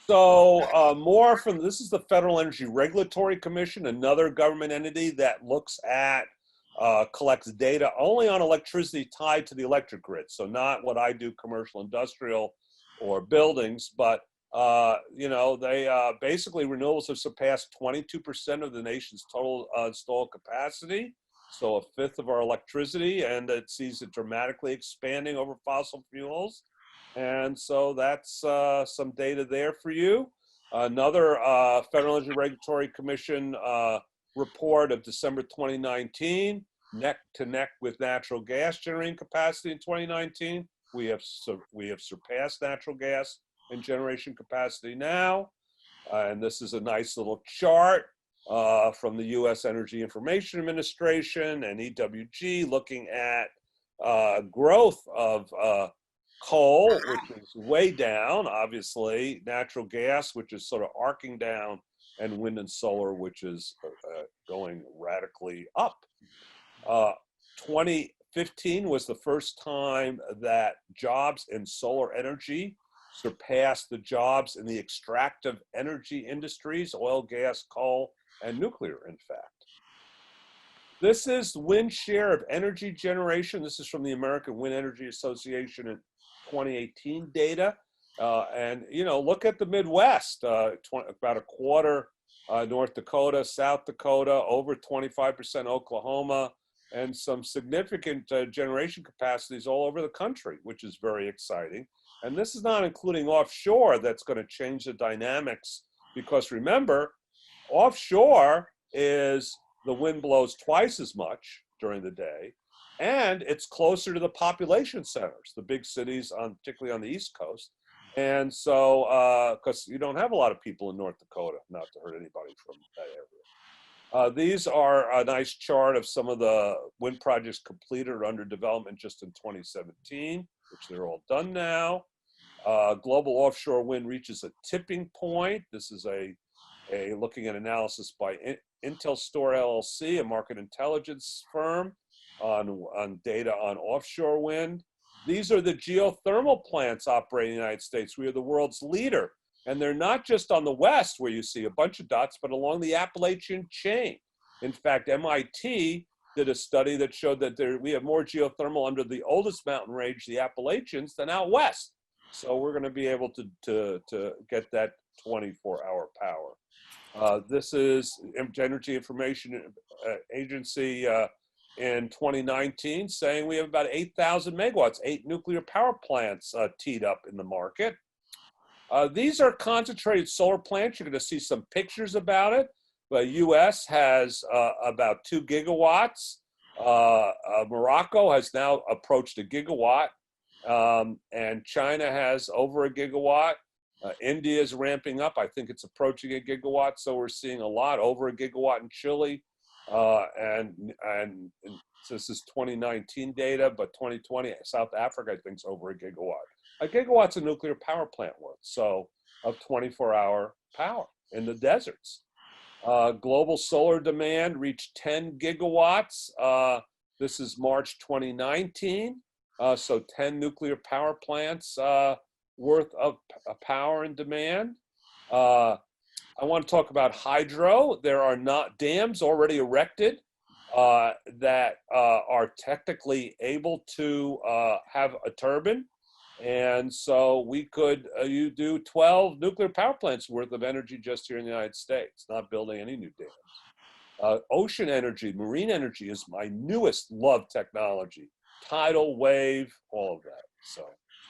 So more from, this is the Federal Energy Regulatory Commission, another government entity that looks at, collects data only on electricity tied to the electric grid. So not what I do, commercial, industrial, or buildings, but you know, they basically, renewables have surpassed 22% of the nation's total installed capacity. So a fifth of our electricity, and it sees it dramatically expanding over fossil fuels. And so that's some data there for you. Another Federal Energy Regulatory Commission report of December 2019, neck to neck with natural gas generating capacity in 2019. We have surpassed natural gas in generation capacity now. And this is a nice little chart from the U.S. Energy Information Administration and EWG looking at growth of coal, which is way down, obviously, natural gas, which is sort of arcing down, and wind and solar, which is going radically up. 2015 was the first time that jobs in solar energy surpassed the jobs in the extractive energy industries, oil, gas, coal, and nuclear, in fact. This is wind share of energy generation. This is from the American Wind Energy Association in 2018 data. And, you know, look at the Midwest, about a quarter North Dakota, South Dakota, over 25% Oklahoma, and some significant generation capacities all over the country, which is very exciting. And this is not including offshore. That's going to change the dynamics, because remember, offshore is the wind blows twice as much during the day, and it's closer to the population centers, the big cities, particularly on the East Coast. And so, because you don't have a lot of people in North Dakota, not to hurt anybody from that area. These are a nice chart of some of the wind projects completed or under development just in 2017, which they're all done now. Global offshore wind reaches a tipping point. This is looking at analysis by Intelstore LLC, a market intelligence firm, on data on offshore wind. These are the geothermal plants operating in the United States. We are the world's leader. And they're not just on the west, where you see a bunch of dots, but along the Appalachian chain. In fact, MIT did a study that showed that we have more geothermal under the oldest mountain range, the Appalachians, than out west. So we're going to be able to get that 24-hour power. This is Energy Information Agency in 2019 saying we have about 8,000 megawatts, 8 nuclear power plants teed up in the market. These are concentrated solar plants. You're going to see some pictures about it. The U.S. has about 2 gigawatts. Morocco has now approached a gigawatt. And China has over a gigawatt. India is ramping up. I think it's approaching a gigawatt. So we're seeing a lot, over a gigawatt in Chile. And this is 2019 data, but 2020, South Africa, I think, is over a gigawatt. A gigawatt's a nuclear power plant worth, so of 24-hour power in the deserts. Global solar demand reached 10 gigawatts. This is March 2019. So 10 nuclear power plants worth of power and demand. I want to talk about hydro. There are not dams already erected that are technically able to have a turbine. And so we could, you do 12 nuclear power plants worth of energy just here in the United States, not building any new dams. Ocean energy, marine energy is my newest love technology. Tidal, wave, all of that. So